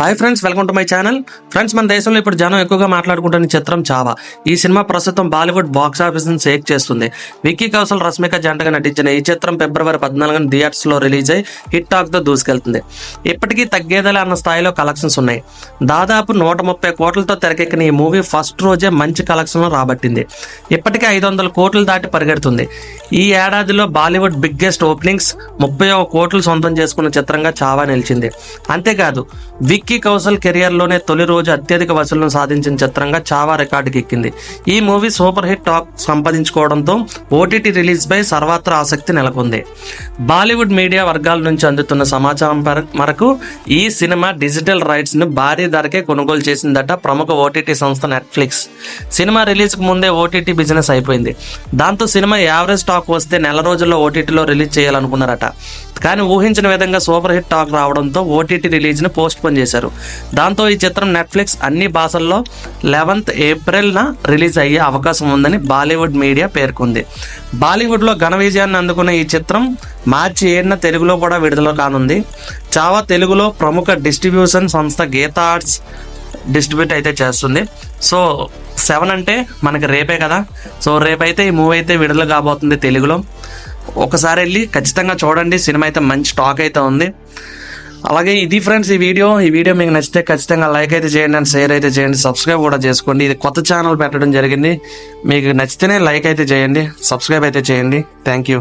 Hi friends, welcome to my channel. Friends, మన దేశంలో ఇప్పుడు జనం ఎక్కువగా మాట్లాడుకుంటున్న చిత్రం చావా. ఈ సినిమా ప్రస్తుతం బాలీవుడ్ బాక్స్ ఆఫీస్ ని షేక్ చేస్తుంది. విక్కీ కౌశల్, రష్మిక జంటగా నటించిన ఈ చిత్రం ఫిబ్రవరి 14న థియేటర్స్ లో రిలీజ్ అయి హిట్ టాక్ తో దూసుకెళ్తుంది. ఇప్పటికీ తగ్గేదలే అన్న స్థాయిలో కలెక్షన్స్ ఉన్నాయి. దాదాపు 130 కోట్లతో తెరకెక్కిన ఈ మూవీ ఫస్ట్ రోజే మంచి కలెక్షన్ రాబట్టింది. ఇప్పటికే 500 కోట్లు దాటి పరిగెడుతుంది. ఈ ఏడాదిలో బాలీవుడ్ బిగ్గెస్ట్ ఓపెనింగ్స్ 31 కోట్లు సొంతం చేసుకున్న చిత్రంగా చావా నిలిచింది. అంతేకాదు, విక్కీ కౌశల్ కెరియర్ లోనే తొలి రోజు అత్యధిక వసూళ్లను సాధించిన చిత్రంగా చావా రికార్డుకి ఎక్కింది. ఈ మూవీ సూపర్ హిట్ టాక్ సంపాదించుకోవడంతో ఓటీటీ రిలీజ్ పై సర్వత్రా ఆసక్తి నెలకొంది. బాలీవుడ్ మీడియా వర్గాల నుంచి అందుతున్న సమాచారం మేరకు ఈ సినిమా డిజిటల్ రైట్స్ ను భారీ ధరకే కొనుగోలు చేసిందట ప్రముఖ ఓటీటీ సంస్థ నెట్ఫ్లిక్స్. సినిమా రిలీజ్ కు ముందే ఓటీటీ బిజినెస్ అయిపోయింది. దాంతో సినిమా యావరేజ్ టాక్ వస్తే నెల రోజుల్లో ఓటీటీలో రిలీజ్ చేయాలనుకున్నారట. కానీ ఊహించిన విధంగా సూపర్ హిట్ టాక్ రావడంతో ఓటీటీ రిలీజ్ ను పోస్ట్ పోన్ చేశారు. దాంతో ఈ చిత్రం నెట్ఫ్లిక్స్ అన్ని భాషల్లో 11th ఏప్రిల్న రిలీజ్ అయ్యే అవకాశం ఉందని బాలీవుడ్ మీడియా పేర్కొంది. బాలీవుడ్ లో ఘన విజయాన్ని అందుకున్న ఈ చిత్రం మార్చి 7న తెలుగులో కూడా విడుదల కానుంది. చావా తెలుగులో ప్రముఖ డిస్ట్రిబ్యూషన్ సంస్థ గీతా ఆర్ట్స్ డిస్ట్రిబ్యూట్ అయితే చేస్తుంది. సో 7 అంటే మనకి రేపే కదా. సో రేపైతే ఈ మూవీ అయితే విడుదల కాబోతుంది తెలుగులో. ఒకసారి వెళ్ళి ఖచ్చితంగా చూడండి. సినిమా అయితే మంచి టాక్ అయితే ఉంది. అలాగే ఇది ఫ్రెండ్స్ ఈ వీడియో మీకు నచ్చితే ఖచ్చితంగా లైక్ అయితే చేయండి అండ్ షేర్ అయితే చేయండి, సబ్స్క్రైబ్ కూడా చేసుకోండి. ఇది కొత్త ఛానల్ పెట్టడం జరిగింది. మీకు నచ్చితేనే లైక్ అయితే చేయండి, సబ్స్క్రైబ్ అయితే చేయండి. Thank you.